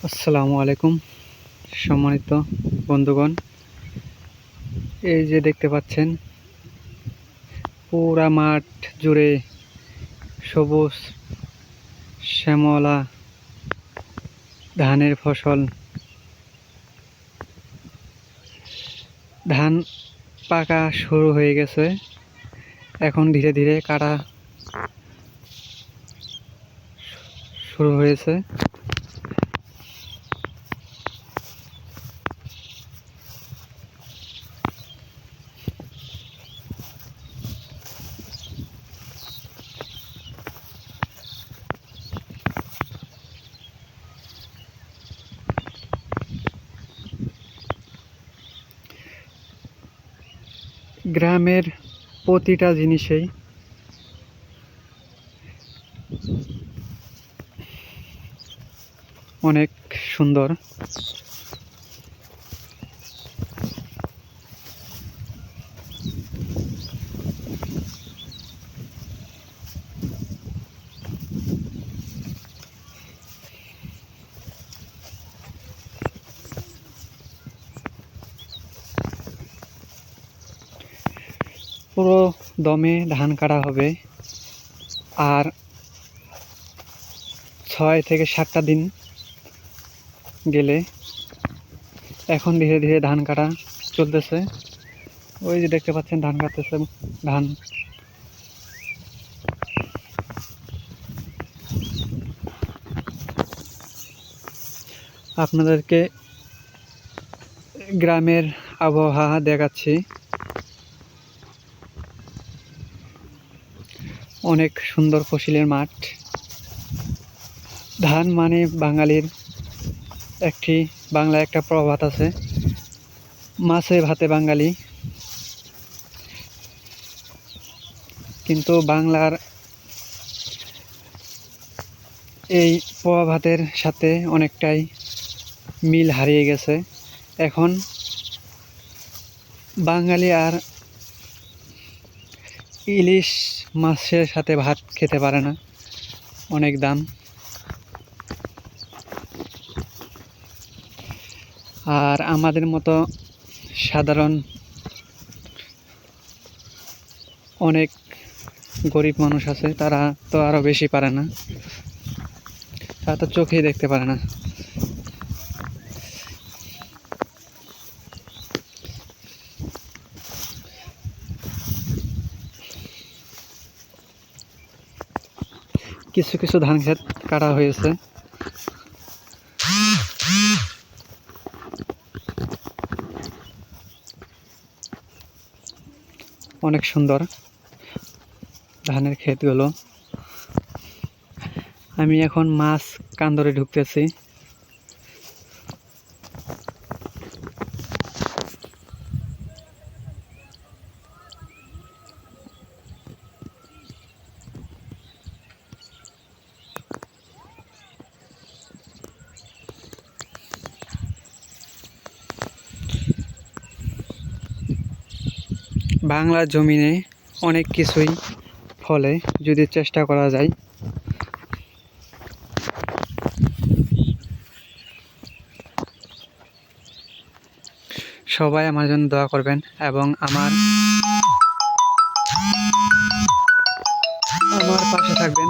আসসালামু আলাইকুম সম্মানিত বন্ধুগণ, এই যে দেখতে পাচ্ছেন পুরা মাঠ জুড়ে সবুজ শ্যামলা ধানের ফসল। ধান পাকা শুরু হয়ে গেছে, এখন ধীরে ধীরে কাটা শুরু হয়েছে। গ্রামের প্রতিটা জিনিসেই অনেক সুন্দর। পুরো দমে ধান কাটা হবে, আর 6 থেকে 7টা দিন গেলে এখন ধীরে ধীরে ধান কাটা চলতেছে। ওই যে দেখতে পাচ্ছেন ধান কাটতেছে। ধান আপনাদেরকে গ্রামের আবহাওয়া দেখাচ্ছি। অনেক সুন্দর ফসলের মাঠ। ধান মানে বাঙালির বাংলা একটা প্রবাদ আছে, মাছে ভাতে বাঙালি। কিন্তু বাংলার এই প্রবাদের সাথে অনেকটাই মিল হারিয়ে গেছে। এখন বাঙালি আর ইলিশ মাছের সাথে ভাত খেতে পারে না, অনেক দাম। আর আমাদের মতো সাধারণ অনেক গরিব মানুষ আছে, তারা তো আরো বেশি পারে না, তারা তো চোখেই দেখতে পারে না। কিছু কিছু ধান ক্ষেত কাটা হয়েছে। অনেক সুন্দর ধানের ক্ষেতগুলো। আমি এখন মাছ কান্দরে ঢুকতেছি। বাংলার জমিনে অনেক কিছুই ফলে যদি চেষ্টা করা যায়। সবাই আমার জন্য দোয়া করবেন এবং আমার পাশে থাকবেন।